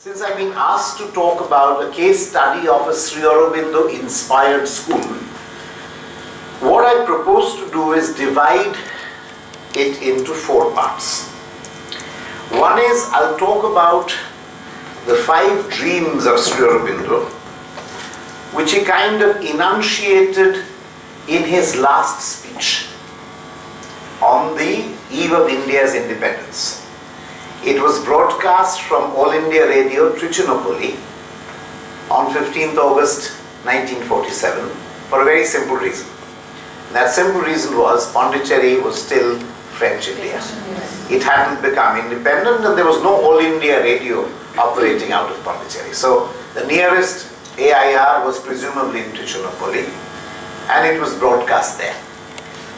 Since I've been asked to talk about a case study of a Sri Aurobindo inspired school, what I propose to do is divide it into 4 parts. One is I'll talk about the 5 dreams of Sri Aurobindo, which he kind of enunciated in his last speech on the eve of India's independence. It was broadcast from All India Radio, Trichinopoly, on 15th August 1947 for a very simple reason. That simple reason was Pondicherry was still French India. It hadn't become independent and there was no All India Radio operating out of Pondicherry. So the nearest AIR was presumably in Trichinopoly and it was broadcast there.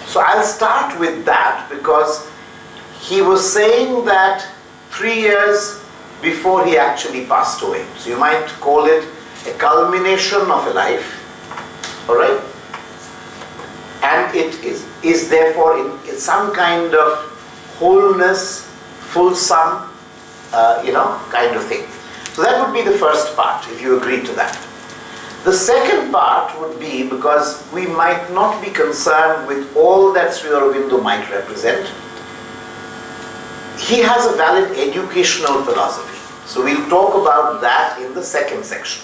So I'll start with that because he was saying that 3 years before he actually passed away. So you might call it a culmination of a life, all right? And it is therefore in some kind of wholeness, fulsome, kind of thing. So that would be the first part, if you agree to that. The second part would be, because we might not be concerned with all that Sri Aurobindo might represent, he has a valid educational philosophy. So we'll talk about that in the second section.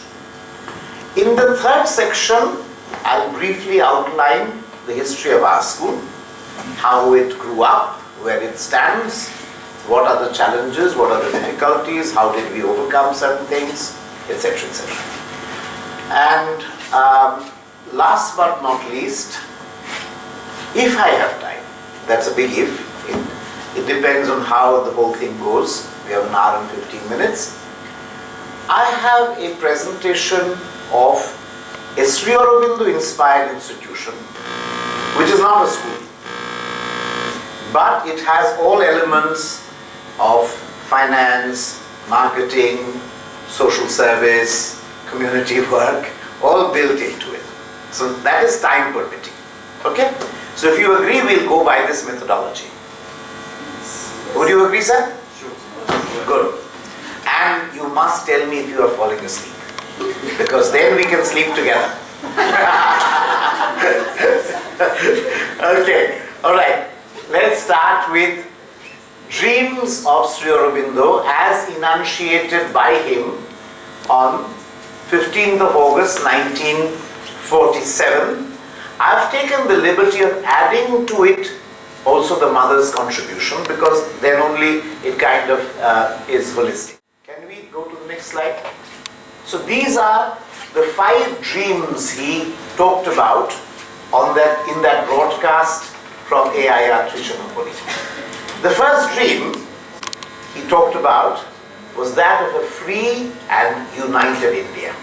In the third section, I'll briefly outline the history of our school, how it grew up, where it stands, what are the challenges, what are the difficulties, how did we overcome certain things, etc., etc. And last but not least, if I have time, that's a big if, it depends on how the whole thing goes. We have an hour and 15 minutes. I have a presentation of a Sri Aurobindo inspired institution, which is not a school, but it has all elements of finance, marketing, social service, community work, all built into it. So that is time permitting. Okay? So if you agree, we'll go by this methodology. Would you agree, sir? Sure. Good. And you must tell me if you are falling asleep, because then we can sleep together. Okay, all right. Let's start with dreams of Sri Aurobindo as enunciated by him on 15th of August 1947. I've taken the liberty of adding to it also the mother's contribution, because then only it kind of is holistic. Can we go to the next slide? So these are the 5 dreams he talked about in that broadcast from AIR Trichinopoly. The first dream he talked about was that of a free and united India.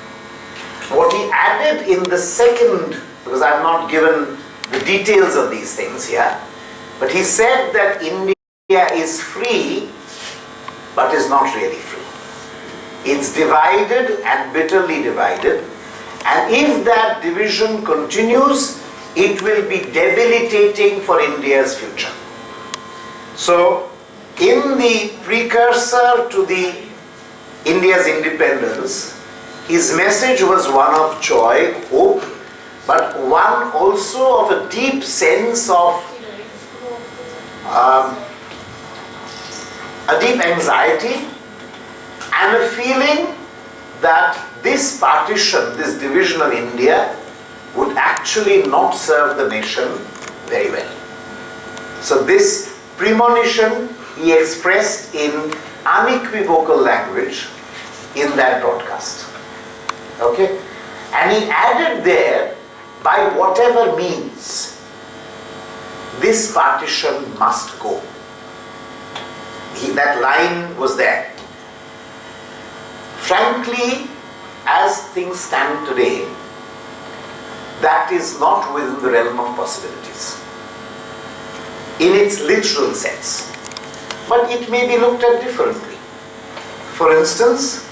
What he added in the second, because I've not given the details of these things here, but he said that India is free, but is not really free. It's divided and bitterly divided, and if that division continues, it will be debilitating for India's future. So, in the precursor to the India's independence, his message was one of joy, hope, but one also of a deep sense of a deep anxiety and a feeling that this partition, this division of India would actually not serve the nation very well. So this premonition he expressed in unequivocal language in that broadcast. Okay? And he added there, by whatever means, this partition must go. That line was there. Frankly, as things stand today, that is not within the realm of possibilities, in its literal sense. But it may be looked at differently. For instance,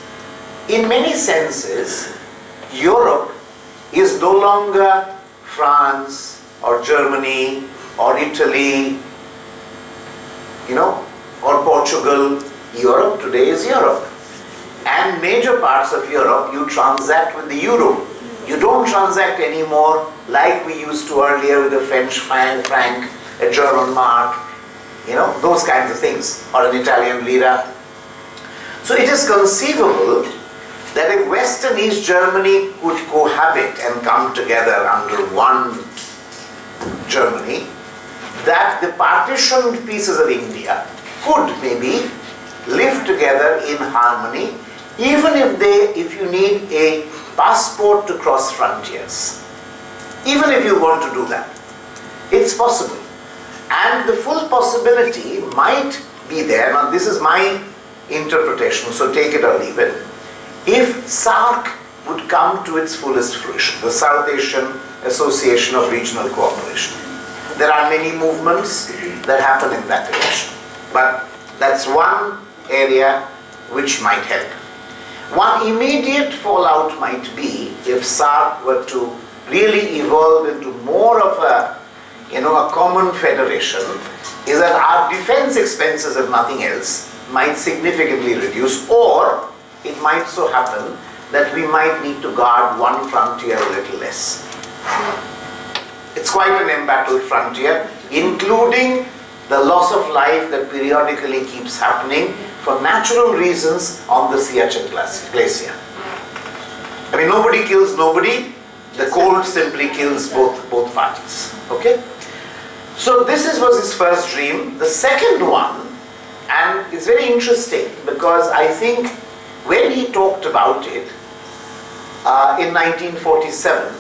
in many senses, Europe is no longer France or Germany or Italy, or Portugal. Europe today is Europe. and major parts of Europe, you transact with the euro. You don't transact anymore like we used to earlier with the French franc, a German mark, those kinds of things, or an Italian lira. So it is conceivable that if West and East Germany could cohabit and come together under one Germany, that the partitioned pieces of India could maybe live together in harmony, even if you need a passport to cross frontiers. Even if you want to do that, it's possible. And the full possibility might be there. Now this is my interpretation, so take it or leave it. If SAARC would come to its fullest fruition, the South Asian Association of Regional Cooperation. There are many movements that happen in that direction, but that's one area which might help. One immediate fallout might be if SAARC were to really evolve into more of a common federation, is that our defense expenses, if nothing else, might significantly reduce, or it might so happen that we might need to guard one frontier a little less. It's quite an embattled frontier, including the loss of life that periodically keeps happening for natural reasons on the Siachen Glacier. I mean, nobody kills nobody, the cold simply kills both parties. Okay? So this was his first dream. The second one, and it's very interesting because I think when he talked about it in 1947,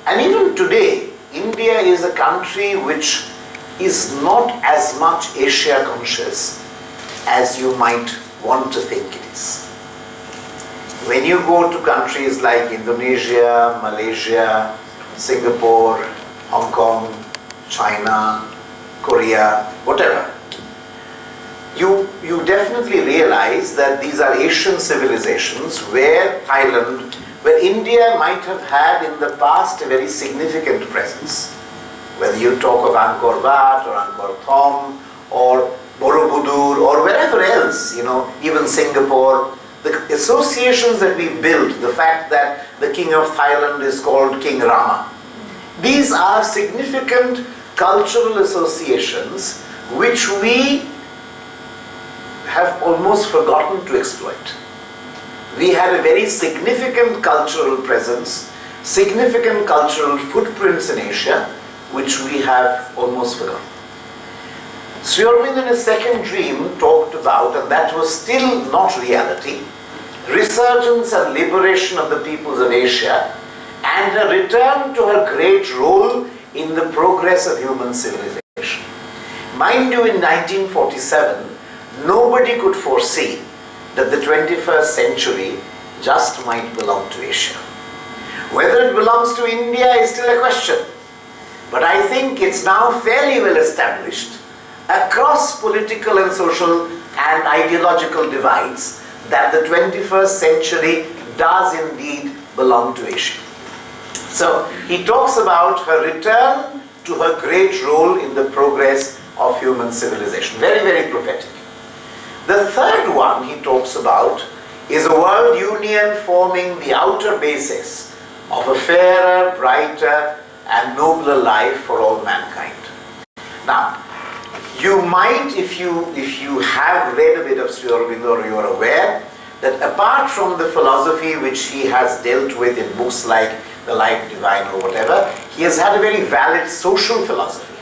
and even today, India is a country which is not as much Asia conscious as you might want to think it is. When you go to countries like Indonesia, Malaysia, Singapore, Hong Kong, China, Korea, whatever, you definitely realize that these are Asian civilizations where India might have had in the past a very significant presence. Whether you talk of Angkor Wat or Angkor Thom or Borobudur or wherever else, even Singapore, the associations that we built, the fact that the king of Thailand is called King Rama, these are significant cultural associations which we have almost forgotten to exploit. We had a very significant cultural presence, significant cultural footprints in Asia, which we have almost forgotten. Sri Aurobindo in his second dream talked about, and that was still not reality, resurgence and liberation of the peoples of Asia and a return to her great role in the progress of human civilization. Mind you, in 1947, nobody could foresee that the 21st century just might belong to Asia. Whether it belongs to India is still a question, but I think it's now fairly well established across political and social and ideological divides that the 21st century does indeed belong to Asia. So he talks about her return to her great role in the progress of human civilization. Very, very prophetic. The third one he talks about is a world union forming the outer basis of a fairer, brighter, and nobler life for all mankind. Now, you might, if you have read a bit of Sri Aurobindo, or you are aware that apart from the philosophy which he has dealt with in books like The Life Divine or whatever, he has had a very valid social philosophy.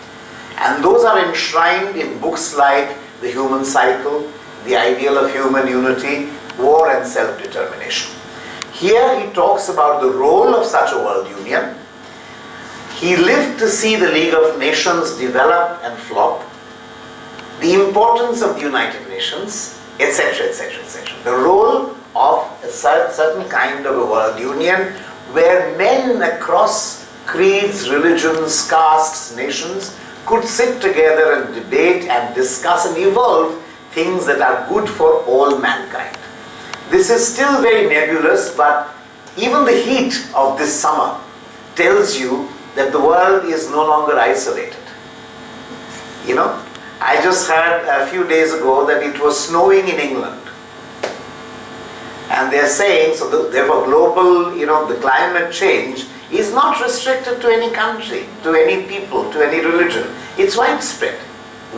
And those are enshrined in books like The Human Cycle, The Ideal of Human Unity, War and Self-Determination. Here he talks about the role of such a world union. He lived to see the League of Nations develop and flop, the importance of the United Nations, etc., etc., etc. The role of a certain kind of a world union where men across creeds, religions, castes, nations could sit together and debate and discuss and evolve things that are good for all mankind. This is still very nebulous, but even the heat of this summer tells you that the world is no longer isolated. I just heard a few days ago that it was snowing in England. And they're saying, so therefore global, the climate change is not restricted to any country, to any people, to any religion. It's widespread.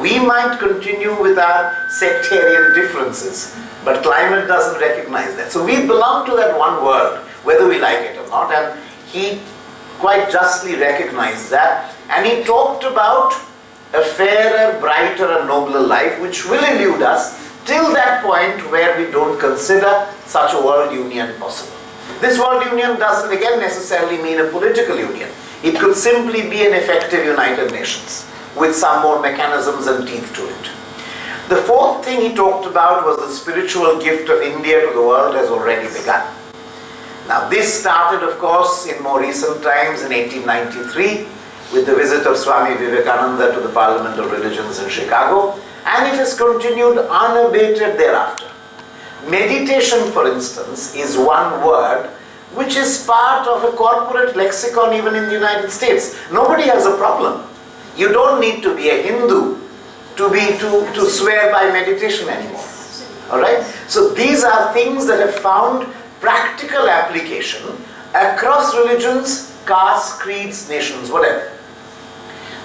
We might continue with our sectarian differences, but climate doesn't recognize that. So we belong to that one world, whether we like it or not, and he quite justly recognized that, and he talked about a fairer, brighter and nobler life which will elude us till that point where we don't consider such a world union possible. This world union doesn't again necessarily mean a political union. It could simply be an effective United Nations with some more mechanisms and teeth to it. The fourth thing he talked about was the spiritual gift of India to the world has already begun. Now this started, of course, in more recent times in 1893 with the visit of Swami Vivekananda to the Parliament of Religions in Chicago, and it has continued unabated thereafter. Meditation, for instance, is one word which is part of a corporate lexicon even in the United States. Nobody has a problem. You don't need to be a Hindu to swear by meditation anymore. Alright? So these are things that have found practical application across religions, castes, creeds, nations, whatever.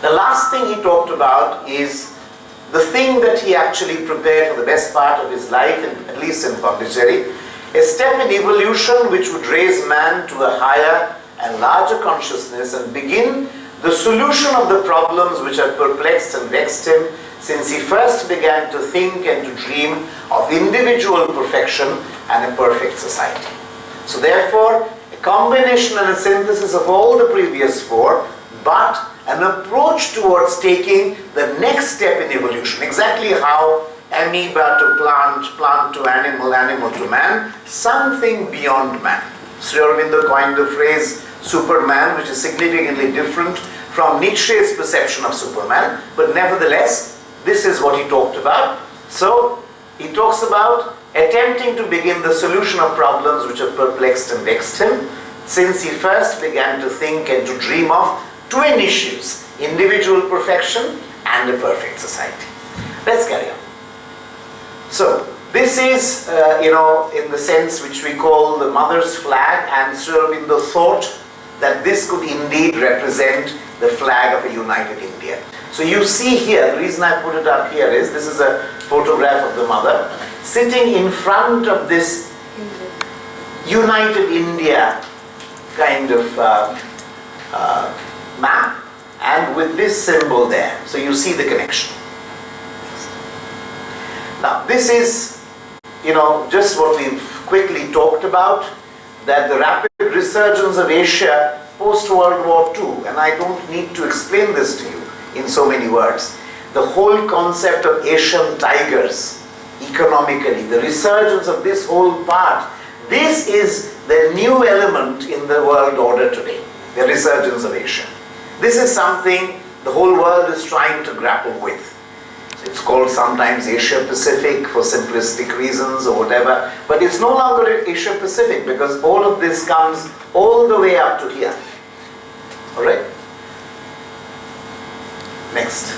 The last thing he talked about is the thing that he actually prepared for the best part of his life, at least in Pondicherry, a step in evolution which would raise man to a higher and larger consciousness and begin the solution of the problems which had perplexed and vexed him since he first began to think and to dream of individual perfection and a perfect society. So therefore, a combination and a synthesis of all the previous four, but an approach towards taking the next step in evolution, exactly how amoeba to plant, plant to animal, animal to man, something beyond man. Sri Aurobindo coined the phrase Superman, which is significantly different from Nietzsche's perception of Superman, but nevertheless, this is what he talked about. So, he talks about attempting to begin the solution of problems which have perplexed and vexed him since he first began to think and to dream of twin issues, individual perfection and a perfect society. Let's carry on. So, this is, in the sense which we call the mother's flag, and Sri Aurobindo thought that this could indeed represent the flag of a united India. So you see here, the reason I put it up here is, this is a photograph of the mother sitting in front of this united India kind of map, and with this symbol there. So you see the connection. Now this is, just what we've quickly talked about, that the rapid resurgence of Asia post-World War II, and I don't need to explain this to you in so many words, the whole concept of Asian tigers, economically, the resurgence of this whole part, this is the new element in the world order today, the resurgence of Asia. This is something the whole world is trying to grapple with. It's called sometimes Asia Pacific for simplistic reasons or whatever, but it's no longer Asia Pacific because all of this comes all the way up to here. Alright? Next.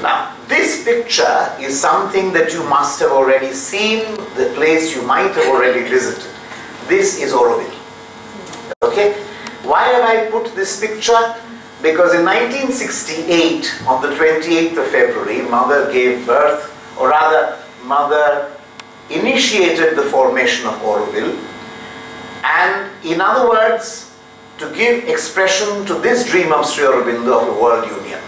Now, this picture is something that you must have already seen, the place you might have already visited. This is Aurobindo. Okay? Why have I put this picture? Because in 1968, on the 28th of February, Mother gave birth, or rather, Mother initiated the formation of Aurobindo, and in other words, to give expression to this dream of Sri Aurobindo of a world union.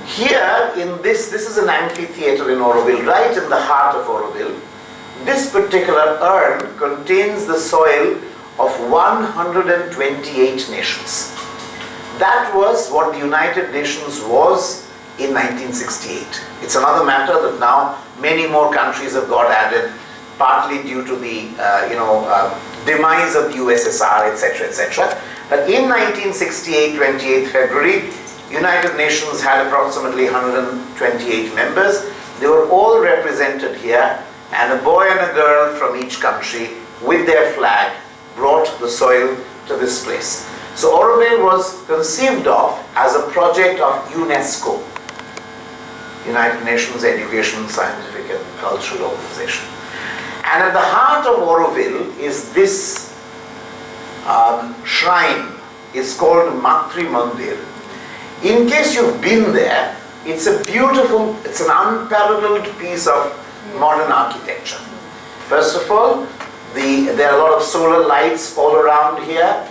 Here, in this is an amphitheater in Aurobindo, right in the heart of Aurobindo. This particular urn contains the soil of 128 nations. That was what the United Nations was in 1968. It's another matter that now many more countries have got added, partly due to the demise of the USSR, etc., etc. But in 1968, 28th February, United Nations had approximately 128 members. They were all represented here, and a boy and a girl from each country with their flag brought the soil to this place. So Aurobindo was conceived of as a project of UNESCO, United Nations Education, Scientific and Cultural Organization. And at the heart of Auroville is this shrine. It's called Matri Mandir. In case you've been there, it's a beautiful, it's an unparalleled piece of modern architecture. First of all, there are a lot of solar lights all around here.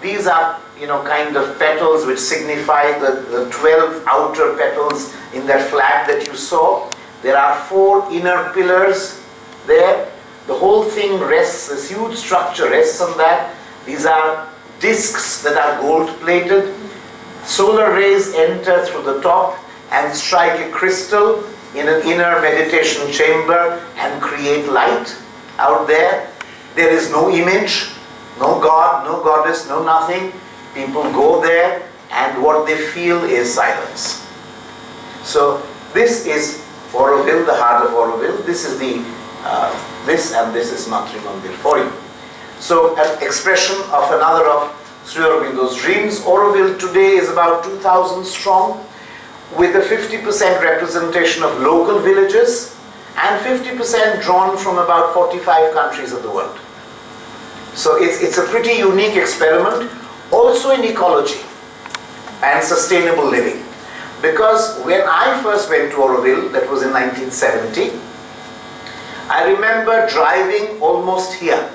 These are, kind of petals which signify the 12 outer petals in that flag that you saw. There are 4 inner pillars there. The whole thing rests, this huge structure rests on that. These are discs that are gold plated. Solar rays enter through the top and strike a crystal in an inner meditation chamber and create light out there. There is no image, no God, no goddess, no nothing. People go there and what they feel is silence. So this is Auroville, the heart of Auroville. This is this is Matri Mandir for you. So an expression of another of Sri Aurobindo's dreams. Auroville today is about 2,000 strong, with a 50% representation of local villages and 50% drawn from about 45 countries of the world. So it's a pretty unique experiment, also in ecology and sustainable living. Because when I first went to Auroville, that was in 1970, I remember driving almost here.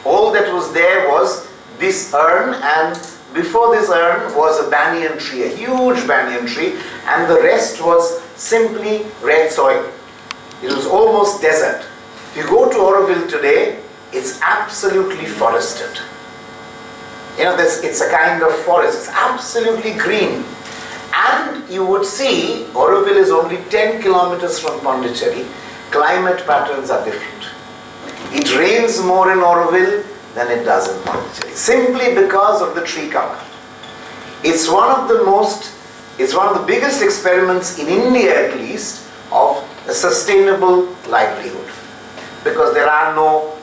All that was there was this urn, and before this urn was a banyan tree, a huge banyan tree, and the rest was simply red soil. It was almost desert. If you go to Auroville today, it's absolutely forested. It's a kind of forest. It's absolutely green. And you would see, Auroville is only 10 kilometers from Pondicherry. Climate patterns are different. It rains more in Auroville than it does in Pondicherry, simply because of the tree cover. It's one of the biggest experiments in India, at least, of a sustainable livelihood. Because there are no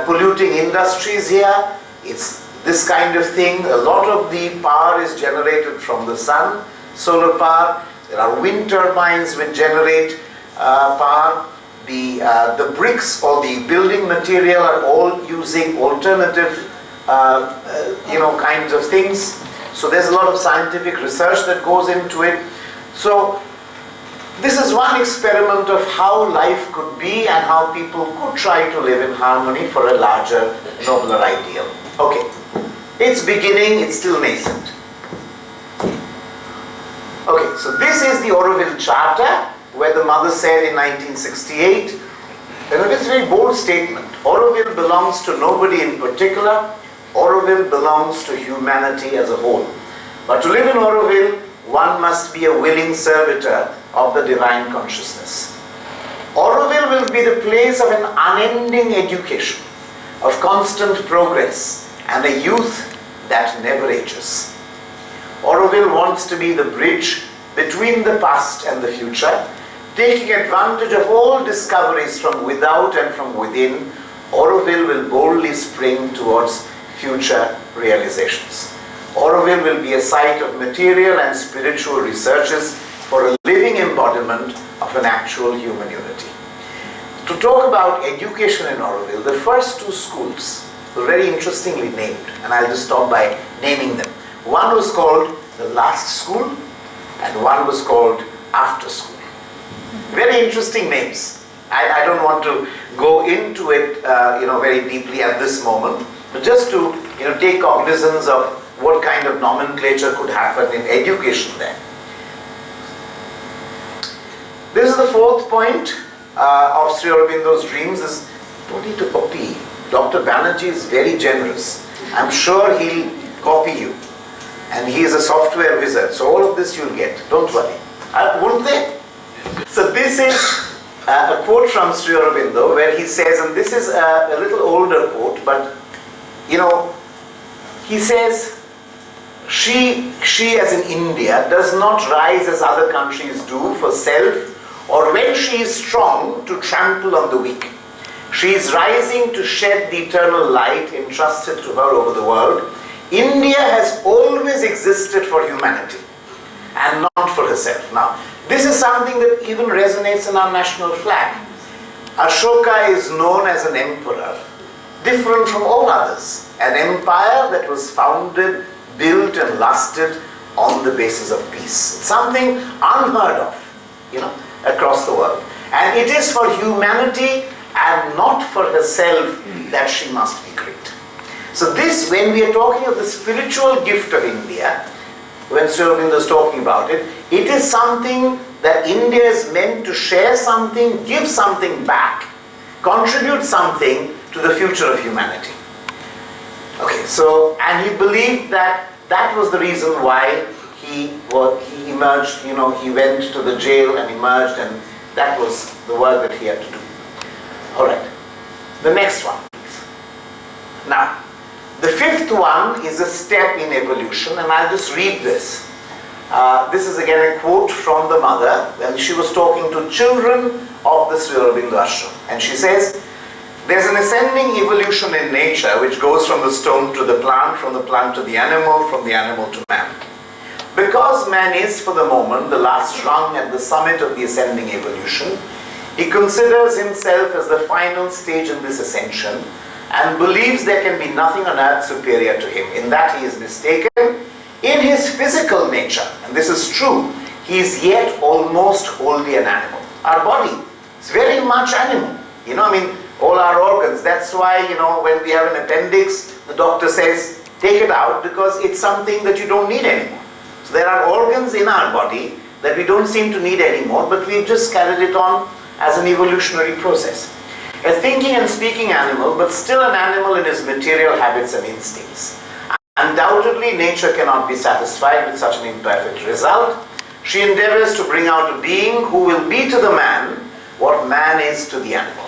polluting industries here. It's this kind of thing. A lot of the power is generated from the sun, solar power. There are wind turbines which generate power. The bricks or the building material are all using alternative kinds of things. So there's a lot of scientific research that goes into it. So this is one experiment of how life could be and how people could try to live in harmony for a larger, nobler ideal. Okay, it's beginning, it's still nascent. Okay, so this is the Auroville Charter, where the mother said in 1968, it's a very bold statement. Auroville belongs to nobody in particular. Auroville belongs to humanity as a whole. But to live in Auroville, one must be a willing servitor of the divine consciousness. Auroville will be the place of an unending education, of constant progress, and a youth that never ages. Auroville wants to be the bridge between the past and the future, taking advantage of all discoveries from without and from within. Auroville will boldly spring towards future realizations. Auroville will be a site of material and spiritual researches for a living embodiment of an actual human unity. To talk about education in Auroville, the first 2 schools were very interestingly named, and I'll just stop by naming them. One was called the Last School, and one was called After School. Very interesting names. I don't want to go into it very deeply at this moment, but just to take cognizance of what kind of nomenclature could happen in education there. This is the 4th point of Sri Aurobindo's dreams. Is don't need to copy. Dr. Banerjee is very generous. I'm sure he'll copy you. And he is a software wizard, so all of this you'll get. Don't worry. Won't they? So this is a quote from Sri Aurobindo where he says, and this is a little older quote, but he says, she as in India does not rise as other countries do for self, or when she is strong to trample on the weak. She is rising to shed the eternal light entrusted to her over the world. India has always existed for humanity and not for herself. Now, this is something that even resonates in our national flag. Ashoka is known as an emperor, different from all others. An empire that was founded, built and lasted on the basis of peace. Something unheard of, across the world. And it is for humanity and not for herself that she must be great. So this, when we are talking of the spiritual gift of India, when Sri Aurobindo is talking about it, it is something that India is meant to share something, give something back, contribute something to the future of humanity. Okay, so, and he believed that that was the reason why he emerged, he went to the jail and emerged, and that was the work that he had to do. Alright, the next one, please. Now, the fifth one is a step in evolution, and I'll just read this. This is again a quote from the mother when she was talking to children of the Sri Aurobindo ashram. And she says, there's an ascending evolution in nature which goes from the stone to the plant, from the plant to the animal, from the animal to man. Because man is for the moment the last rung at the summit of the ascending evolution, he considers himself as the final stage in this ascension and believes there can be nothing on earth superior to him. In that he is mistaken. In his physical nature, and this is true, he is yet almost wholly an animal. Our body is very much animal. All our organs. That's why, when we have an appendix, the doctor says, take it out because it's something that you don't need anymore. So there are organs in our body that we don't seem to need anymore, but we've just carried it on as an evolutionary process. A thinking and speaking animal, but still an animal in his material habits and instincts. Undoubtedly, nature cannot be satisfied with such an imperfect result. She endeavors to bring out a being who will be to the man what man is to the animal.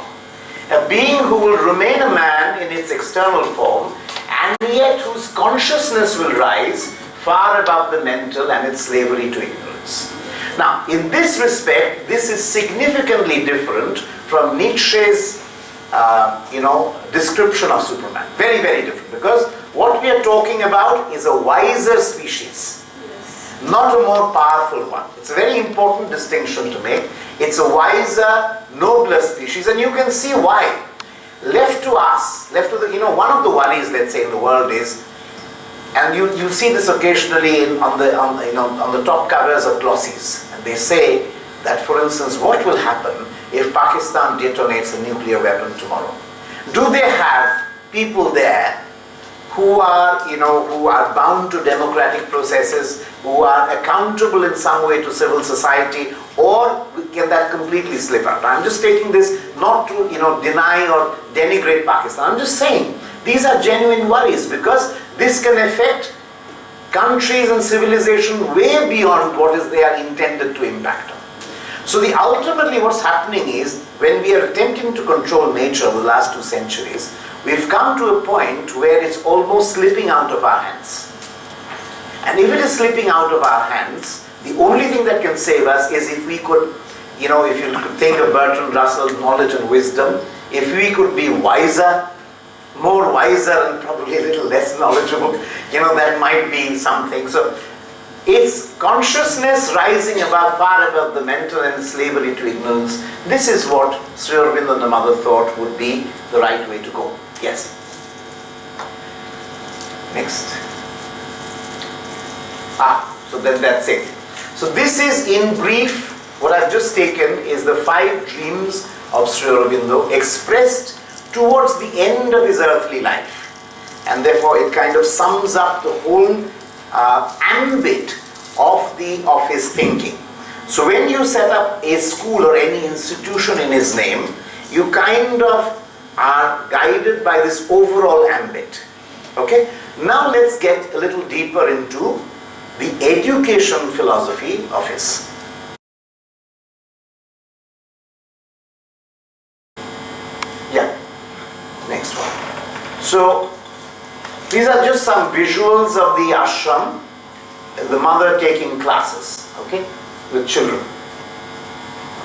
A being who will remain a man in its external form, and yet whose consciousness will rise far above the mental and its slavery to ignorance. Now, in this respect, this is significantly different from Nietzsche's description of Superman. Very, very different, because what we are talking about is a wiser species, not a more powerful one. It's a very important distinction to make. It's a wiser, nobler species, and you can see why. Left to us, one of the worries, let's say, in the world is, and you see this occasionally on the top covers of glossies, and they say that, for instance, what will happen if Pakistan detonates a nuclear weapon tomorrow? Do they have people there who are bound to democratic processes, who are accountable in some way to civil society, or can that completely slip out? I'm just taking this not to deny or denigrate Pakistan. I'm just saying these are genuine worries, because this can affect countries and civilization way beyond what is they are intended to impact on. So ultimately what's happening is, when we are attempting to control nature over the last 2 centuries, we've come to a point where it's almost slipping out of our hands. And if it is slipping out of our hands, the only thing that can save us is if we could, if you could think of Bertrand Russell's knowledge and wisdom, if we could be wiser, more wiser and probably a little less knowledgeable, that might be something. So it's consciousness rising far above the mental and slavery to ignorance. This is what Sri Aurobindo and the mother thought would be the right way to go. Yes. Next. So then that's it. So this is, in brief, what I've just taken is the 5 dreams of Sri Aurobindo expressed towards the end of his earthly life. And therefore it kind of sums up the whole ambit of his thinking. So when you set up a school or any institution in his name, you kind of are guided by this overall ambit. Okay? Now let's get a little deeper into the education philosophy of his. Yeah, next one. So these are just some visuals of the ashram, the mother taking classes, okay, with children.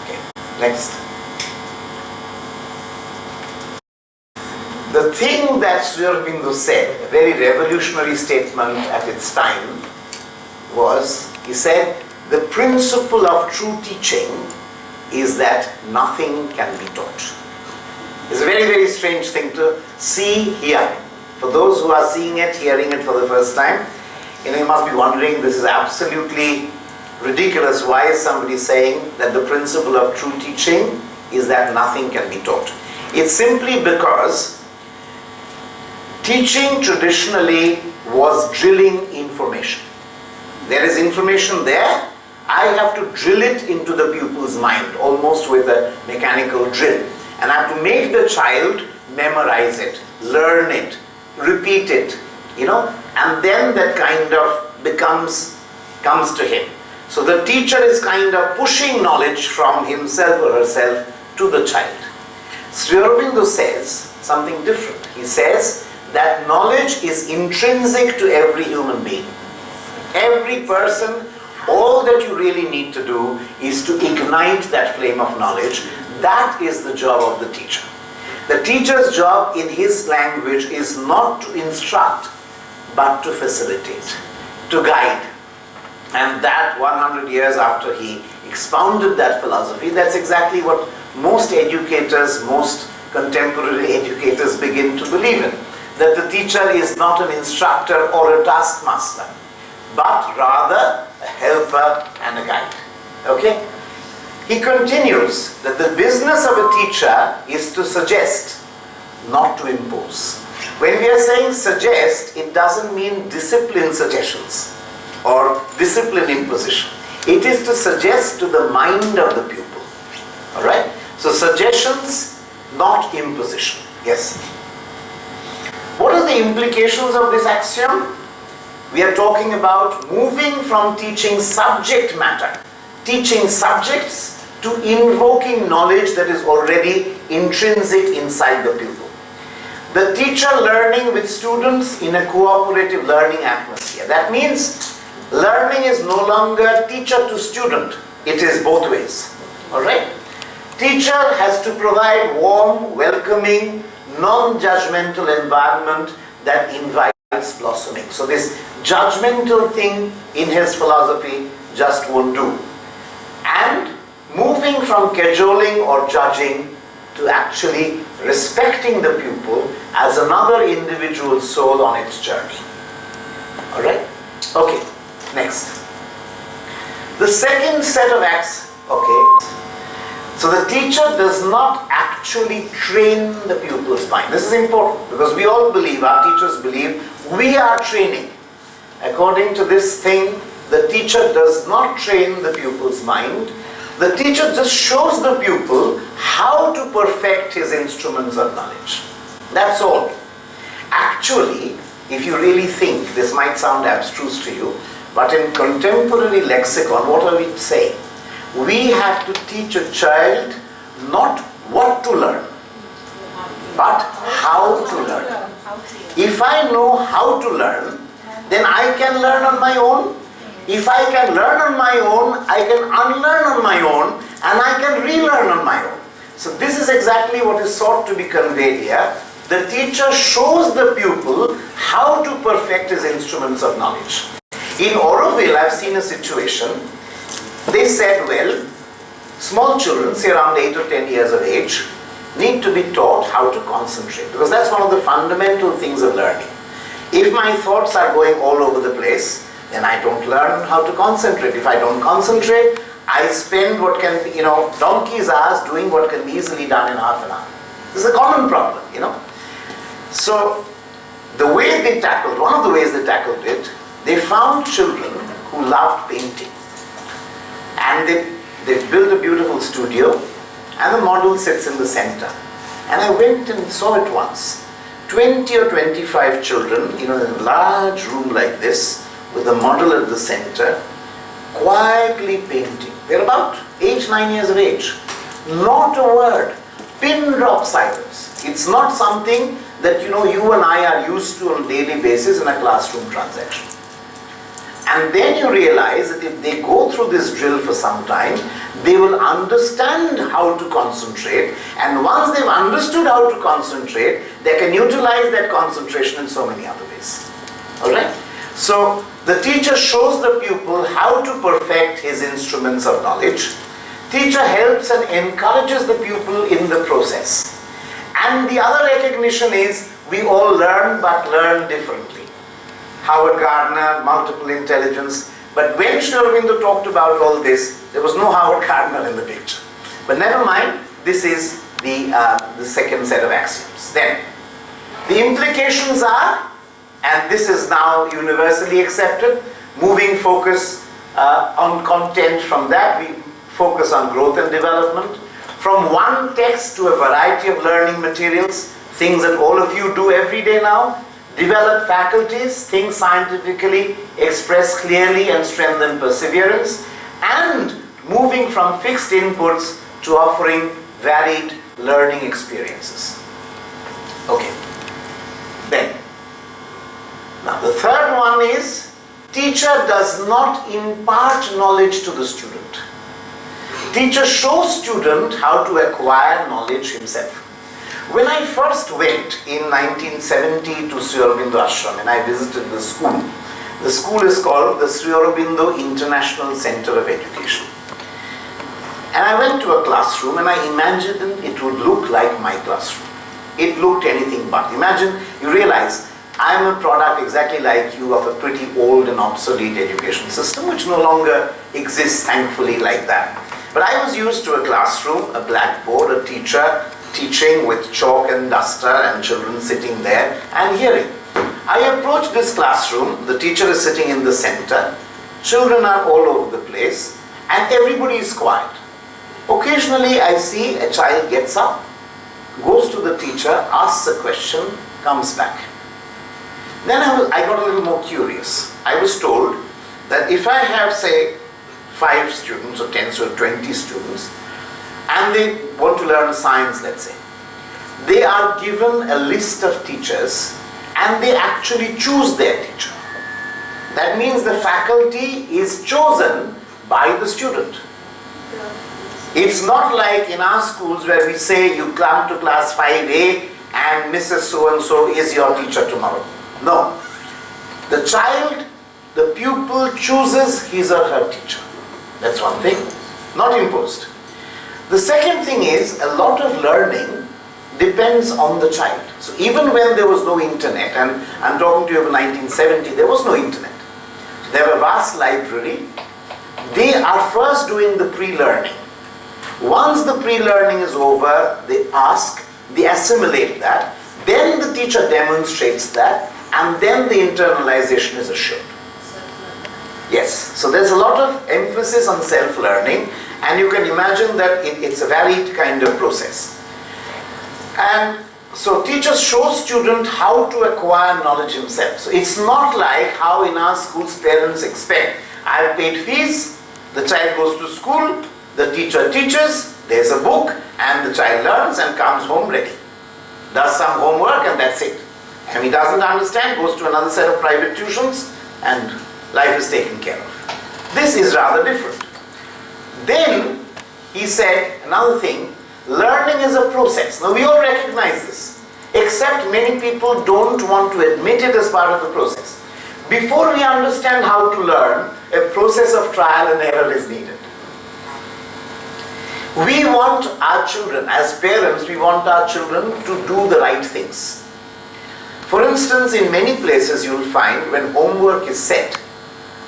Okay, next. The thing that Sri Aurobindo said, a very revolutionary statement at its time, was, he said, the principle of true teaching is that nothing can be taught. It's a very, very strange thing to see here. For those who are seeing it, hearing it for the first time, you must be wondering, this is absolutely ridiculous. Why is somebody saying that the principle of true teaching is that nothing can be taught? It's simply because teaching traditionally was drilling information. There is information there, I have to drill it into the pupil's mind, almost with a mechanical drill. And I have to make the child memorize it, learn it, repeat it, and then that kind of comes to him. So the teacher is kind of pushing knowledge from himself or herself to the child. Sri Aurobindo says something different. He says that knowledge is intrinsic to every human being. Every person, all that you really need to do is to ignite that flame of knowledge. That is the job of the teacher. The teacher's job in his language is not to instruct, but to facilitate, to guide. And that 100 years after he expounded that philosophy, that's exactly what most educators, most contemporary educators begin to believe in. That the teacher is not an instructor or a taskmaster, but rather a helper and a guide. Okay? He continues that the business of a teacher is to suggest, not to impose. When we are saying suggest, it doesn't mean discipline suggestions or discipline imposition. It is to suggest to the mind of the pupil. Alright? So suggestions, not imposition. Yes? What are the implications of this axiom? We are talking about moving from teaching subject matter, teaching subjects, to invoking knowledge that is already intrinsic inside the pupil. The teacher learning with students in a cooperative learning atmosphere. That means learning is no longer teacher to student. It is both ways. Alright? Teacher has to provide warm, welcoming, non-judgmental environment that invites blossoming. So this judgmental thing in his philosophy just won't do. And moving from cajoling or judging to actually respecting the pupil as another individual soul on its journey. Alright? Okay, next. The second set of acts, okay. So the teacher does not actually train the pupil's mind. This is important because we all believe, our teachers believe, we are training. According to this thing, the teacher does not train the pupil's mind. The teacher just shows the pupil how to perfect his instruments of knowledge. That's all. Actually, if you really think, this might sound abstruse to you, but in contemporary lexicon, what are we saying? We have to teach a child not what to learn, but how to learn. If I know how to learn, then I can learn on my own. If I can learn on my own, I can unlearn on my own, and I can relearn on my own. So this is exactly what is sought to be conveyed here. The teacher shows the pupil how to perfect his instruments of knowledge. In Auroville, I've seen a situation. They said, well, small children, say around 8 or 10 years of age, need to be taught how to concentrate, because that's one of the fundamental things of learning. If my thoughts are going all over the place, then I don't learn how to concentrate. If I don't concentrate, I spend what can be, donkey's hours doing what can be easily done in half an hour. This is a common problem, So, the way they tackled, one of the ways they tackled it, they found children who loved painting. And they built a beautiful studio, and the model sits in the center. And I went and saw it once. 20 or 25 children, in a large room like this, with the model at the center, quietly painting. They're about 8, 9 years of age. Not a word. Pin drop silence. It's not something that you and I are used to on a daily basis in a classroom transaction. And then you realize that if they go through this drill for some time, they will understand how to concentrate. And once they've understood how to concentrate, they can utilize that concentration in so many other ways. Alright? So, the teacher shows the pupil how to perfect his instruments of knowledge. Teacher helps and encourages the pupil in the process. And the other recognition is we all learn but learn differently. Howard Gardner, multiple intelligence. But when Sri Aurobindo talked about all this, there was no Howard Gardner in the picture. But never mind, this is the second set of axioms. Then, the implications are, and this is now universally accepted, moving focus on content. From that we focus on growth and development. From one text to a variety of learning materials, things that all of you do every day now. Develop faculties, think scientifically, express clearly and strengthen perseverance. And moving from fixed inputs to offering varied learning experiences. Okay. Then, now the third one is, teacher does not impart knowledge to the student. Teacher shows student how to acquire knowledge himself. When I first went in 1970 to Sri Aurobindo Ashram and I visited the school is called the Sri Aurobindo International Center of Education. And I went to a classroom and I imagined it would look like my classroom. It looked anything but. Imagine, you realize, I'm a product exactly like you of a pretty old and obsolete education system which no longer exists, thankfully, like that. But I was used to a classroom, a blackboard, a teacher teaching with chalk and duster and children sitting there and hearing. I approach this classroom, the teacher is sitting in the center, children are all over the place and everybody is quiet. Occasionally I see a child gets up, goes to the teacher, asks a question, comes back. Then I got a little more curious. I was told that if I have, say, 5 students or 10 or 20 students and they want to learn science, let's say, they are given a list of teachers and they actually choose their teacher. That means the faculty is chosen by the student. It's not like in our schools where we say you come to class 5A and Mrs. So-and-so is your teacher tomorrow. No. The child, the pupil chooses his or her teacher. That's one thing. Not imposed. The second thing is a lot of learning depends on the child. So even when there was no internet, and I'm talking to you of 1970, there was no internet. They have a vast library. They are first doing the pre-learning. Once the pre-learning is over, they ask, they assimilate that, then the teacher demonstrates that, and then the internalization is assured. Yes, so there's a lot of emphasis on self-learning, and you can imagine that it's a varied kind of process. And so teachers show student how to acquire knowledge himself. So it's not like how in our schools parents expect. I've paid fees, the child goes to school, the teacher teaches, there's a book, and the child learns and comes home ready. Does some homework and that's it. And he doesn't understand, goes to another set of private tuitions, and life is taken care of. This is rather different. Then he said another thing, learning is a process. Now we all recognize this, except many people don't want to admit it as part of the process. Before we understand how to learn, a process of trial and error is needed. We want our children, as parents, we want our children to do the right things. For instance, in many places you will find when homework is set,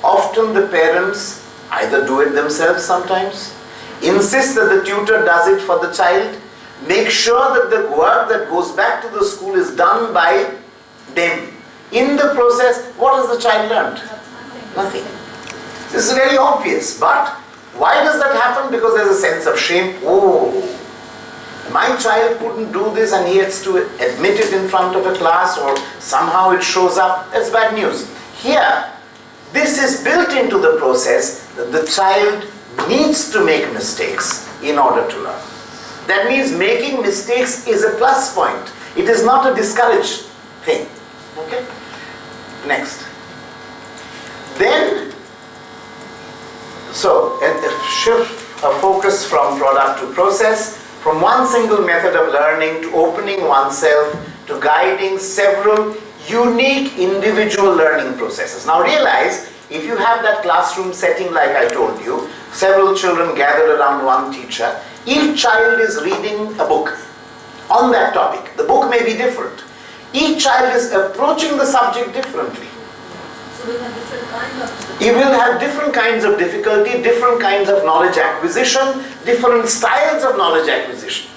often the parents either do it themselves sometimes, insist that the tutor does it for the child, make sure that the work that goes back to the school is done by them. In the process, what has the child learned? Nothing. This is very obvious, but why does that happen? Because there's a sense of shame. Oh, my child couldn't do this and he has to admit it in front of a class, or somehow it shows up. That's bad news. Here, this is built into the process that the child needs to make mistakes in order to learn. That means making mistakes is a plus point. It is not a discouraged thing. Okay? Next. Then, so a shift of focus from product to process, from one single method of learning to opening oneself to guiding several unique individual learning processes. Now realize, if you have that classroom setting like I told you, several children gathered around one teacher, each child is reading a book. on that topic. The book may be different. Each child is approaching the subject differently. So we have different kinds of... You will have different kinds of difficulty, different kinds of knowledge acquisition, different styles of knowledge acquisition.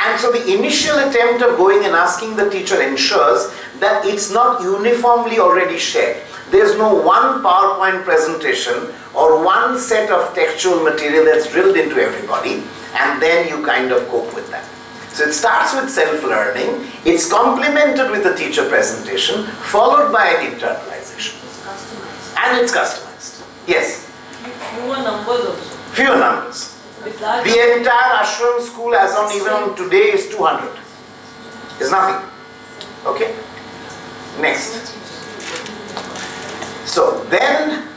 And so the initial attempt of going and asking the teacher ensures that it's not uniformly already shared. There's no one PowerPoint presentation or one set of textual material that's drilled into everybody, and then you kind of cope with that. So it starts with self-learning, it's complemented with a teacher presentation, followed by an internalization. It's customized. And it's customized. Yes? Fewer numbers also. Fewer numbers. The entire ashram school as on even on today is 200. Is nothing. Okay? Next. So then,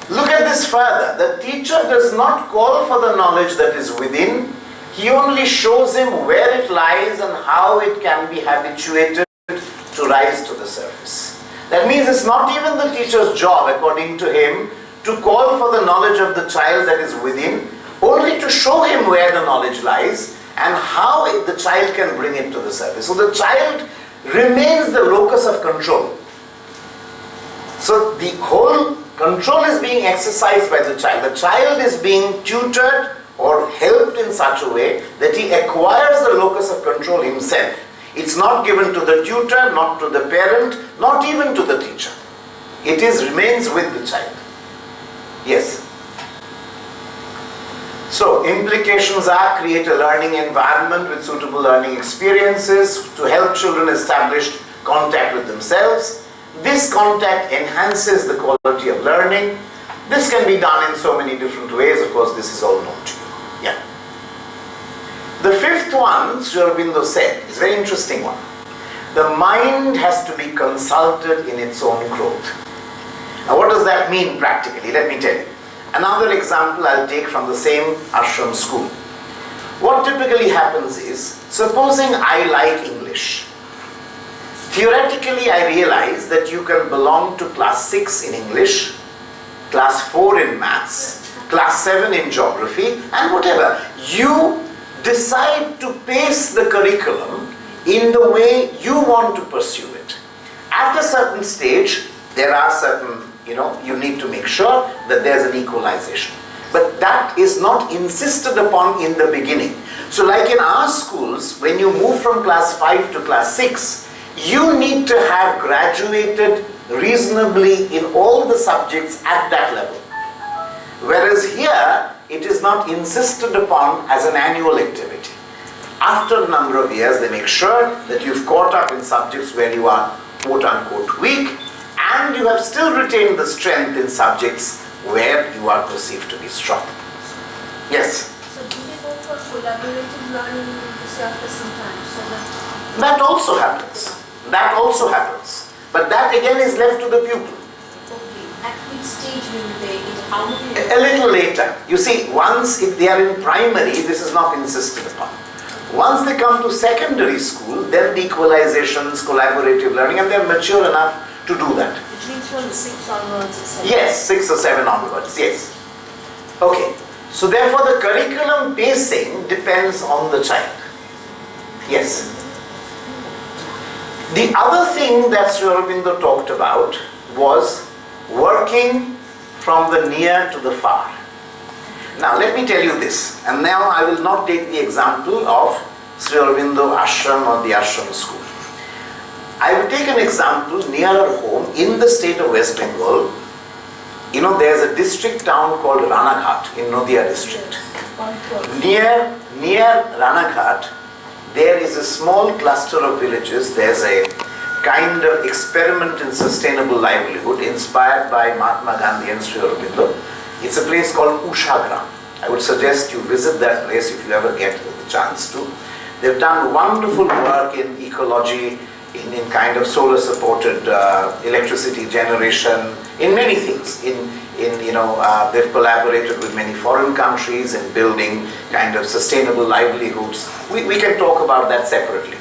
look at this further. The teacher does not call for the knowledge that is within. He only shows him where it lies and how it can be habituated to rise to the surface. That means it's not even the teacher's job, according to him, to call for the knowledge of the child that is within, only to show him where the knowledge lies and how the child can bring it to the surface. So the child remains the locus of control. So the whole control is being exercised by the child. The child is being tutored or helped in such a way that he acquires the locus of control himself. It's not given to the tutor, not to the parent, not even to the teacher. It remains with the child. Yes. So implications are create a learning environment with suitable learning experiences to help children establish contact with themselves. This contact enhances the quality of learning. This can be done in so many different ways. Of course, this is all known to you. Yeah. The fifth one, Sri Aurobindo said, is a very interesting one. The mind has to be consulted in its own growth. Now, what does that mean practically? Let me tell you. Another example I'll take from the same ashram school. What typically happens is, supposing I like English. Theoretically, I realize that you can belong to class 6 in English, class 4 in maths, class 7 in geography, and whatever. You decide to pace the curriculum in the way you want to pursue it. At a certain stage, there are certain, you need to make sure that there's an equalization. But that is not insisted upon in the beginning. So like in our schools, when you move from class 5 to class 6, you need to have graduated reasonably in all the subjects at that level. Whereas here, it is not insisted upon as an annual activity. After a number of years, they make sure that you've caught up in subjects where you are quote-unquote weak, and you have still retained the strength in subjects where you are perceived to be strong. Yes? So do they go for collaborative learning after some time? So that also happens. That also happens. But that again is left to the pupil. Okay. At which stage will they? How many? A little later. You see, once if they are in primary, this is not insisted upon. Once they come to secondary school, then the equalizations, collaborative learning, and they're mature enough to do that. It means from 6 onwards, etc. Yes, 6 or 7 onwards, yes. Okay. So therefore the curriculum pacing depends on the child. Yes. The other thing that Sri Aurobindo talked about was working from the near to the far. Now let me tell you this, and now I will not take the example of Sri Aurobindo ashram or the ashram school. I will take an example nearer home in the state of West Bengal. There's a district town called Ranaghat in Nadia district. Near Ranaghat, there is a small cluster of villages. There's a kind of experiment in sustainable livelihood inspired by Mahatma Gandhi and Sri Aurobindo. It's a place called Ushagram. I would suggest you visit that place if you ever get the chance to. They've done wonderful work in ecology, in kind of solar supported electricity generation, in many things. They've collaborated with many foreign countries in building kind of sustainable livelihoods. We can talk about that separately.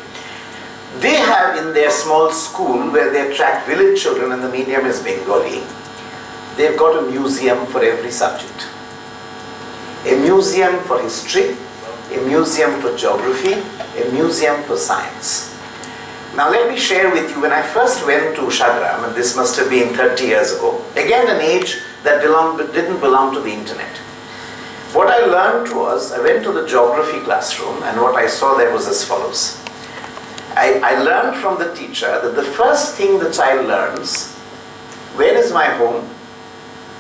They have in their small school where they attract village children and the medium is Bengali, they've got a museum for every subject. A museum for history, a museum for geography, a museum for science. Now let me share with you, when I first went to Shadram, and this must have been 30 years ago, again an age that didn't belong to the internet. What I learned was, I went to the geography classroom, and what I saw there was as follows. I learned from the teacher that the first thing the child learns, where is my home,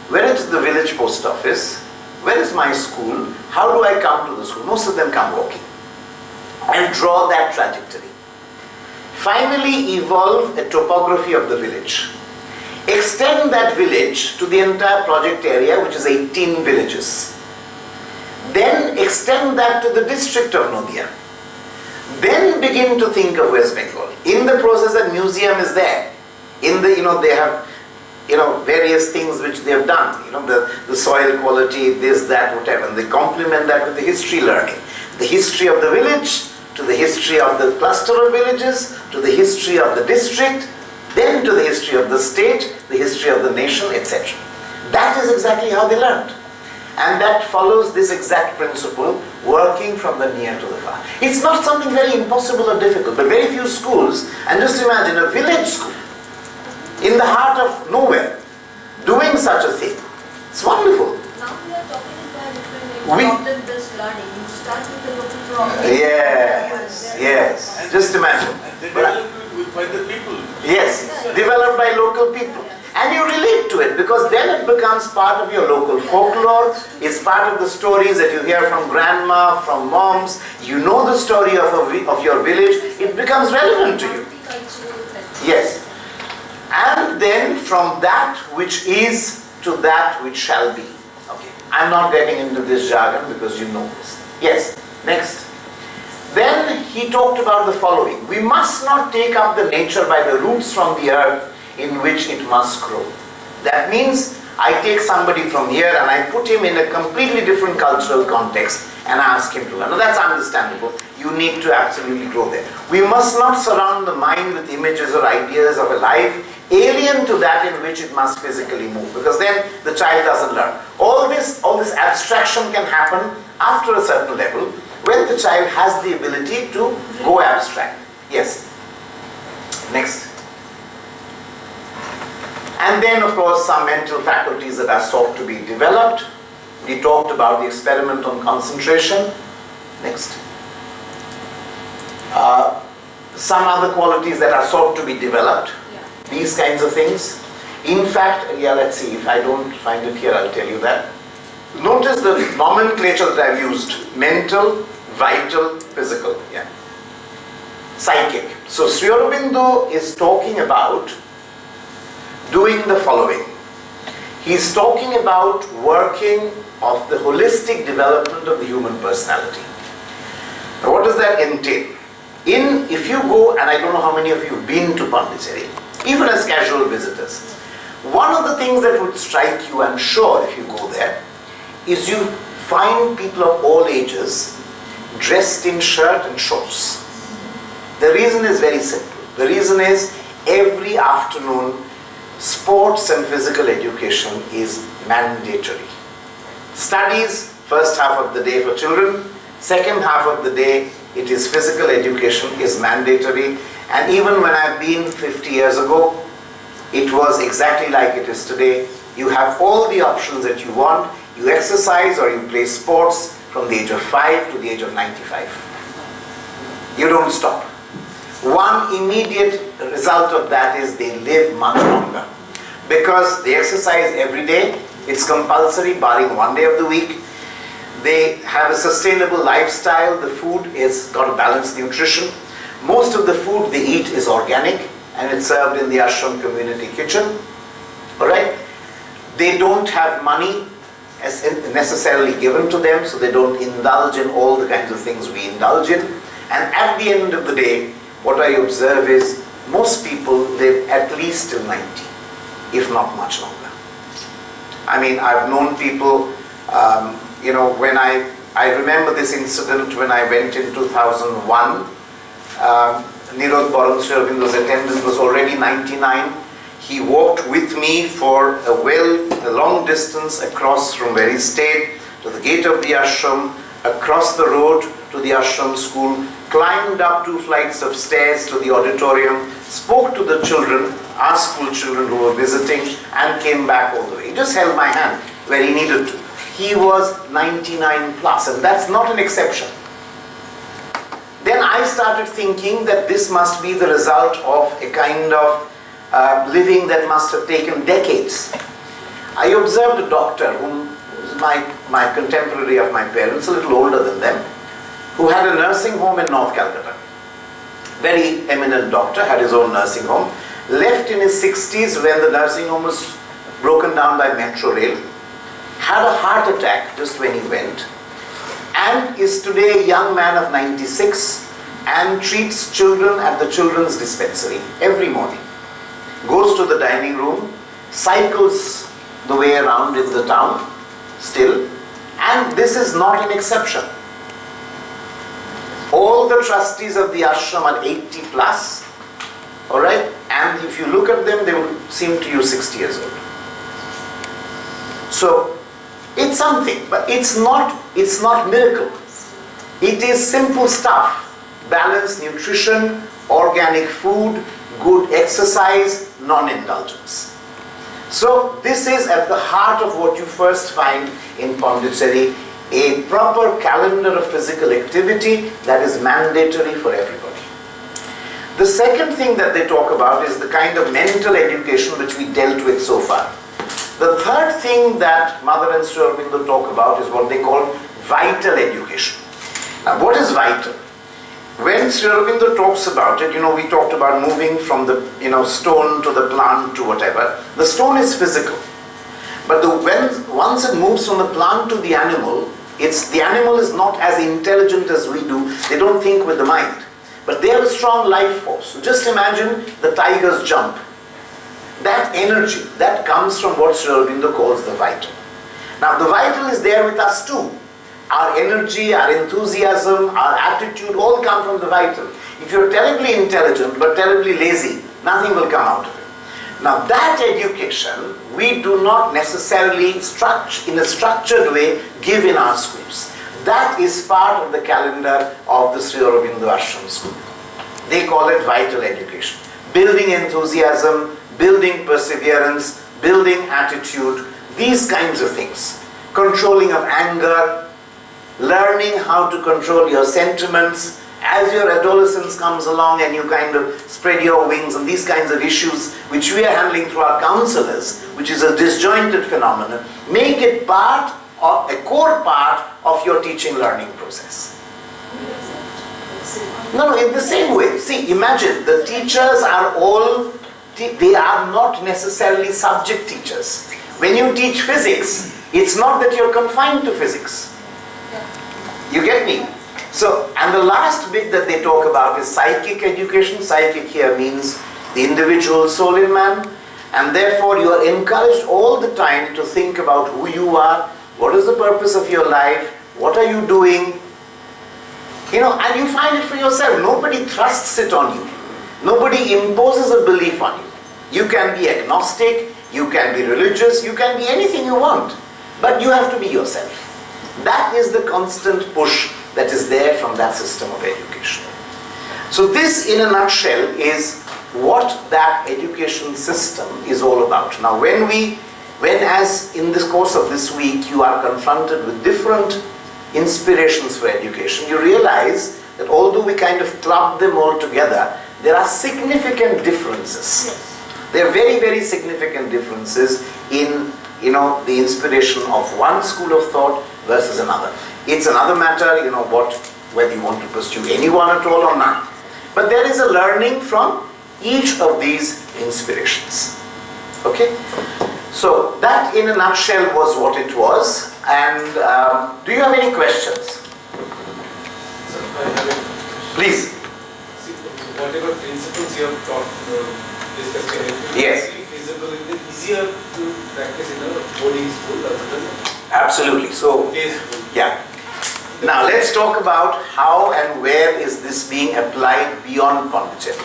where is the village post office, where is my school, how do I come to the school? Most of them come walking. And draw that trajectory. Finally evolve a topography of the village. Extend that village to the entire project area, which is 18 villages. Then extend that to the district of Nadia. Then begin to think of West Bengal. In the process, that museum is there. In the, they have, various things which they have done. The soil quality, this, that, whatever. And they complement that with the history learning. The history of the village, to the history of the cluster of villages, to the history of the district, then to the history of the state, the history of the nation, etc. That is exactly how they learned. And that follows this exact principle, working from the near to the far. It's not something very impossible or difficult, but very few schools, and just imagine a village school in the heart of nowhere doing such a thing. It's wonderful. Now we are talking about different problem-based learning. You start with the local problem. Yes. Just imagine. And they develop it by the people. Yes, developed by local people. And you relate to it, because then it becomes part of your local folklore, it's part of the stories that you hear from grandma, from moms. You know the story of your village, it becomes relevant to you. Yes. And then from that which is to that which shall be. Okay. I'm not getting into this jargon because you know this. Yes. Next. Then he talked about the following. We must not take up the nature by the roots from the earth in which it must grow. That means I take somebody from here and I put him in a completely different cultural context and ask him to learn. Now that's understandable. You need to absolutely grow there. We must not surround the mind with images or ideas of a life alien to that in which it must physically move, because then the child doesn't learn. All this abstraction can happen after a certain level when the child has the ability to go abstract. Yes. Next. And then, of course, some mental faculties that are sought to be developed. We talked about the experiment on concentration. Next. Some other qualities that are sought to be developed. These kinds of things. In fact, let's see, if I don't find it here, I'll tell you that. Notice the nomenclature that I've used. Mental, vital, physical. Psychic. So Sri Aurobindo is talking about doing the following. He's talking about working of the holistic development of the human personality. Now, what does that entail? If you go, and I don't know how many of you have been to Pondicherry, even as casual visitors, one of the things that would strike you, I'm sure, if you go there, is you find people of all ages dressed in shirt and shorts. The reason is very simple. The reason is every afternoon sports and physical education is mandatory. Studies, first half of the day for children, second half of the day it is physical education is mandatory. And even when I've been 50 years ago, it was exactly like it is today. You have all the options that you want. You exercise or you play sports from the age of 5 to the age of 95. You don't stop. One immediate result of that is they live much longer, because they exercise every day. It's compulsory barring one day of the week. They have a sustainable lifestyle. The food is got a balanced nutrition. Most of the food they eat is organic and it's served in the ashram community kitchen. Alright? They don't have money as necessarily given to them, so they don't indulge in all the kinds of things we indulge in. And at the end of the day, what I observe is most people live at least till 90, if not much longer. I mean, I've known people, when I remember this incident when I went in 2001. Nirod Baran Sri Aurobindo's attendant was already 99. He walked with me for a long distance across from where he stayed to the gate of the ashram, across the road to the ashram school, climbed up 2 flights of stairs to the auditorium, spoke to the children, our school children who were visiting, and came back all the way. He just held my hand where he needed to. He was 99 plus, and that's not an exception. Then I started thinking that this must be the result of a kind of living that must have taken decades. I observed a doctor who was my contemporary of my parents, a little older than them, who had a nursing home in North Calcutta. Very eminent doctor, had his own nursing home, left in his 60s when the nursing home was broken down by metro rail, had a heart attack just when he went, and is today a young man of 96 and treats children at the children's dispensary every morning. Goes to the dining room, cycles the way around in the town still, and this is not an exception. All the trustees of the ashram are 80 plus, all right, and if you look at them, they will seem to you 60 years old. So it's something, but it's not miracle. It is simple stuff: balanced nutrition, organic food, good exercise, non-indulgence. So this is at the heart of what you first find in Pondicherry, a proper calendar of physical activity that is mandatory for everybody. The second thing that they talk about is the kind of mental education which we dealt with so far. The third thing that Mother and Sri Aurobindo talk about is what they call vital education. Now, what is vital? When Sri Aurobindo talks about it, we talked about moving from the stone to the plant to whatever. The stone is physical, but once it moves from the plant to the animal, the animal is not as intelligent as we do. They don't think with the mind, but they have a strong life force. So just imagine the tiger's jump. That energy, that comes from what Sri Aurobindo calls the vital. Now the vital is there with us too. Our energy, our enthusiasm, our attitude all come from the vital. If you're terribly intelligent but terribly lazy, nothing will come out of it. Now that education, we do not necessarily in a structured way give in our schools. That is part of the calendar of the Sri Aurobindo Ashram School. They call it vital education. Building enthusiasm, building perseverance, building attitude, these kinds of things. Controlling of anger, learning how to control your sentiments. As your adolescence comes along and you kind of spread your wings on these kinds of issues which we are handling through our counselors, which is a disjointed phenomenon, make it a core part of your teaching learning process. No, in the same way. See, imagine the teachers are all, they are not necessarily subject teachers. When you teach physics, it's not that you're confined to physics. You get me? So, and the last bit that they talk about is psychic education. Psychic here means the individual soul in man, and therefore you are encouraged all the time to think about who you are, what is the purpose of your life, what are you doing, and you find it for yourself. Nobody thrusts it on you. Nobody imposes a belief on you. You can be agnostic, you can be religious, you can be anything you want, but you have to be yourself. That is the constant push that is there from that system of education. So this, in a nutshell, is what that education system is all about. Now, when as in this course of this week you are confronted with different inspirations for education, you realize that although we kind of club them all together, there are significant differences. Yes. There are very, very significant differences in the inspiration of one school of thought versus another. It's another matter, whether you want to pursue anyone at all or none. But there is a learning from each of these inspirations. Okay? So that in a nutshell was what it was. And do you have any questions? Sir, I have a question. Please. See, whatever principles you have taught, discussed, Yes. feasible, is it easier to practice in a boarding school rather than Absolutely. So, day school? yeah. Now let's talk about how and where is this being applied beyond Pondicherry.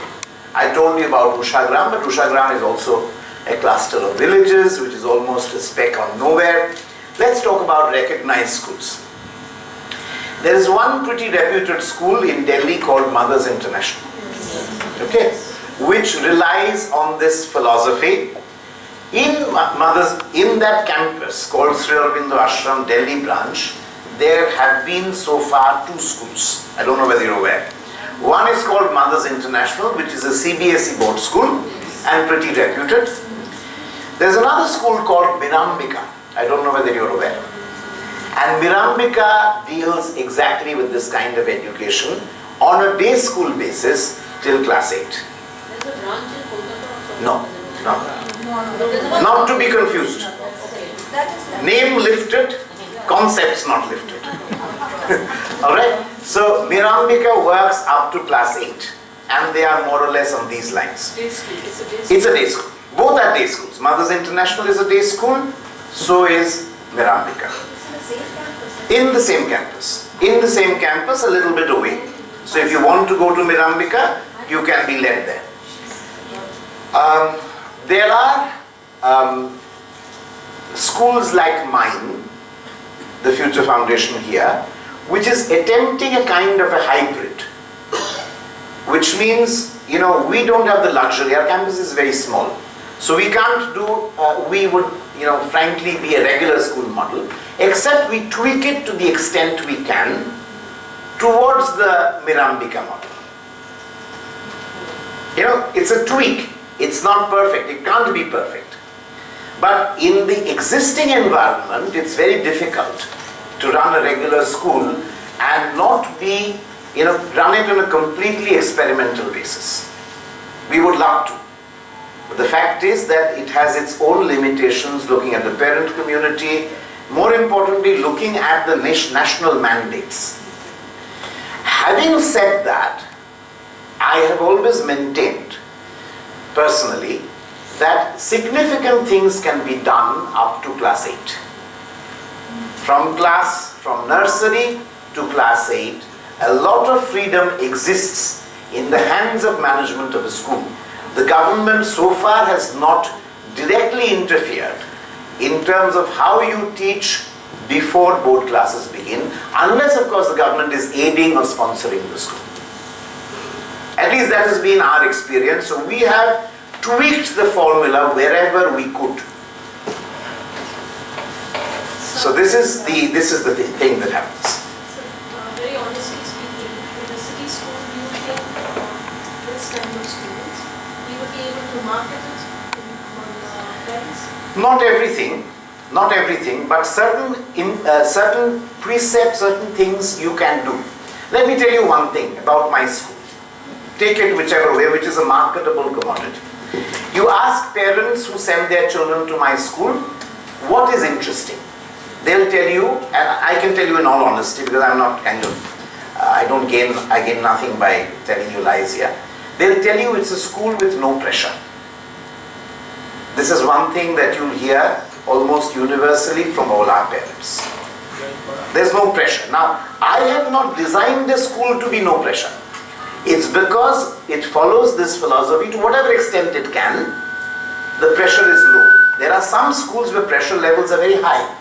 I told you about Ushagram, but Ushagram is also a cluster of villages which is almost a speck on nowhere. Let's talk about recognized schools. There is one pretty reputed school in Delhi called Mothers International, okay, which relies on this philosophy. In that campus called Sri Aurobindo Ashram Delhi branch, there have been so far 2 schools. I don't know whether you're aware. One is called Mothers International, which is a CBSE board school and pretty reputed. There's another school called Mirambika. I don't know whether you're aware. And Mirambika deals exactly with this kind of education on a day school basis till class 8. There's a branch in Calcutta. No. Not to be confused. Name lifted, concepts not lifted. Alright? So Mirambika works up to class 8 and they are more or less on these lines. It's a day school. Both are day schools. Mothers International is a day school, so is Mirambika. In the same campus. In the same campus, a little bit away. So if you want to go to Mirambika, you can be led there. There are schools like mine, the Future Foundation here, which is attempting a kind of a hybrid, which means, we don't have the luxury. Our campus is very small. So we can't do, we would, frankly be a regular school model, except we tweak it to the extent we can towards the Mirambika model. It's a tweak. It's not perfect. It can't be perfect. But in the existing environment, it's very difficult to run a regular school and not be, run it on a completely experimental basis. We would love to. But the fact is that it has its own limitations, looking at the parent community, more importantly, looking at the national mandates. Having said that, I have always maintained, personally, that significant things can be done up to class 8. From nursery to class 8, a lot of freedom exists in the hands of management of a school. The government so far has not directly interfered in terms of how you teach before board classes begin, unless of course the government is aiding or sponsoring the school. At least that has been our experience. So we have tweaked the formula wherever we could. So this is the thing that happens. So, very honestly speaking, in the city school, do you think this kind of students, we would be able to market it among parents? Not everything, but certain precepts, certain things you can do. Let me tell you one thing about my school. Take it whichever way, which is a marketable commodity. You ask parents who send their children to my school, what is interesting? They'll tell you, and I can tell you in all honesty, because I'm not I gain nothing by telling you lies here. They'll tell you it's a school with no pressure. This is one thing that you'll hear almost universally from all our parents. There's no pressure. Now, I have not designed the school to be no pressure. It's because it follows this philosophy to whatever extent it can. The pressure is low. There are some schools where pressure levels are very high.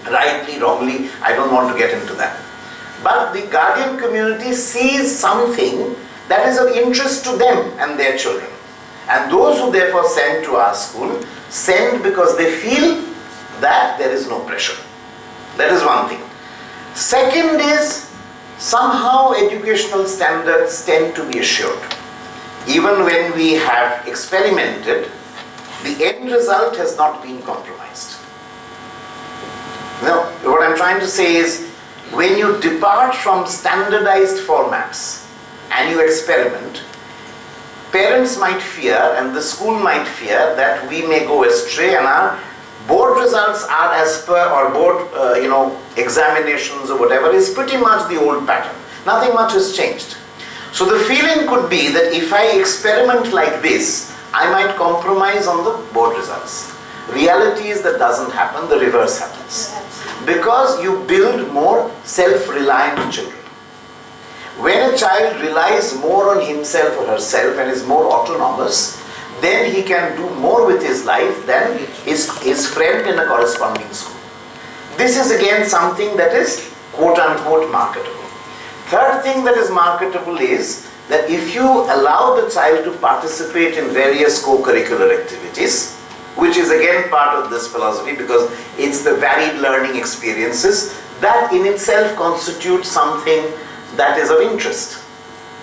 Rightly, wrongly, I don't want to get into that. But the guardian community sees something that is of interest to them and their children. And those who therefore send to our school, send because they feel that there is no pressure. That is one thing. Second is, somehow educational standards tend to be assured. Even when we have experimented, the end result has not been compromised. Now, what I'm trying to say is, when you depart from standardized formats and you experiment, parents might fear and the school might fear that we may go astray and our board results are as per, or board examinations or whatever is pretty much the old pattern. Nothing much has changed. So the feeling could be that if I experiment like this, I might compromise on the board results. Reality is that doesn't happen, the reverse happens. Because you build more self-reliant children. When a child relies more on himself or herself and is more autonomous, then he can do more with his life than his friend in a corresponding school. This is again something that is quote unquote marketable. Third thing that is marketable is that if you allow the child to participate in various co-curricular activities, which is again part of this philosophy because it's the varied learning experiences, that in itself constitutes something that is of interest.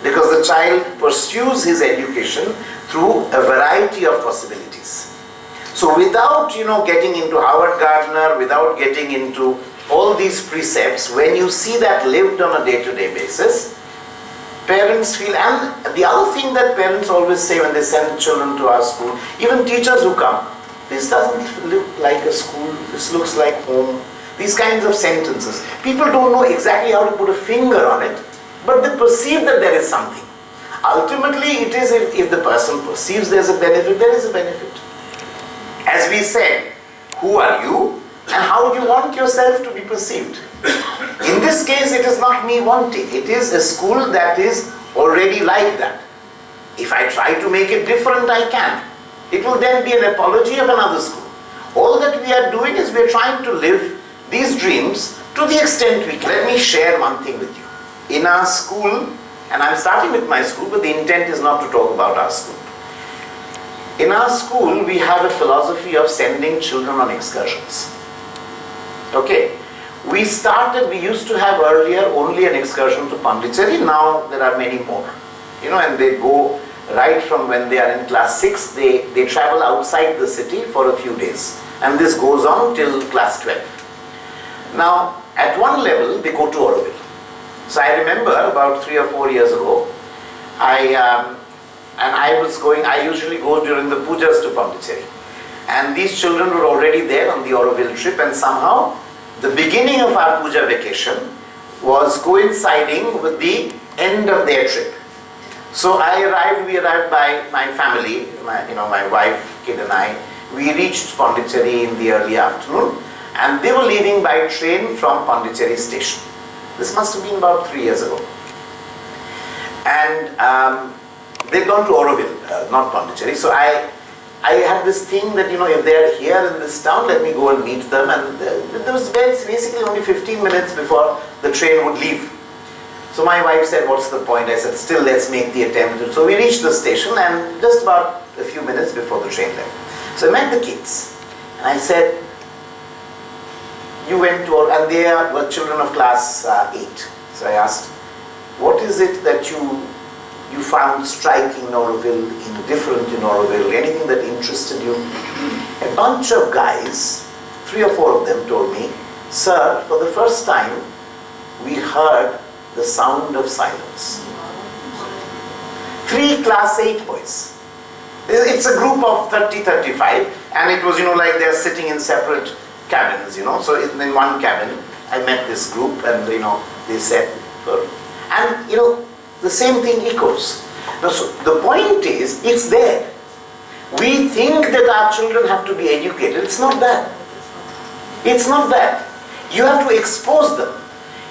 Because the child pursues his education through a variety of possibilities. So without, getting into Howard Gardner, without getting into all these precepts, when you see that lived on a day-to-day basis, parents feel, and the other thing that parents always say when they send children to our school, even teachers who come, this doesn't look like a school, this looks like home. These kinds of sentences. People don't know exactly how to put a finger on it, but they perceive that there is something. Ultimately, it is if the person perceives there is a benefit, there is a benefit. As we said, who are you and how do you want yourself to be perceived? In this case, it is not me wanting. It is a school that is already like that. If I try to make it different, I can. It will then be an apology of another school. All that we are doing is we are trying to live these dreams to the extent we can. Let me share one thing with you. In our school, and I'm starting with my school, but the intent is not to talk about our school. In our school, we have a philosophy of sending children on excursions. Okay? We used to have earlier only an excursion to Pondicherry, now there are many more. And they go right from when they are in class 6, they travel outside the city for a few days. And this goes on till class 12. Now, at one level, they go to Aurobindo. So I remember about 3 or 4 years ago, I usually go during the pujas to Pondicherry. And these children were already there on the Aurobindo trip, and somehow the beginning of our puja vacation was coinciding with the end of their trip. So we arrived by my family, my wife, kid and I. We reached Pondicherry in the early afternoon, and they were leaving by train from Pondicherry station. This must have been about 3 years ago. And they'd gone to Aurobindo, not Pondicherry. So I had this thing that, if they're here in this town, let me go and meet them. And there was basically only 15 minutes before the train would leave. So my wife said, what's the point? I said, still let's make the attempt. So we reached the station, and just about a few minutes before the train left. So I met the kids. And I said, you went to, and they were children of class 8. So I asked, what is it that you found striking in Aurobindo, different in Aurobindo, anything that interested you? A bunch of guys, 3 or 4 of them told me, sir, for the first time, we heard the sound of silence. 3 class 8 boys. It's a group of 30, 35, and it was, like they're sitting in separate cabins, So in one cabin, I met this group, and, they said, and, the same thing echoes. Now, so the point is, it's there. We think that our children have to be educated. It's not that. It's not that. You have to expose them.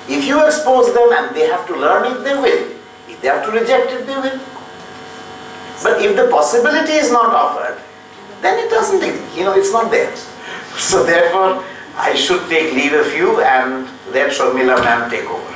If you expose them and they have to learn it, they will. If they have to reject it, they will. But if the possibility is not offered, then it doesn't, it's not there. So therefore, I should take leave of you and let Sharmila ma'am take over.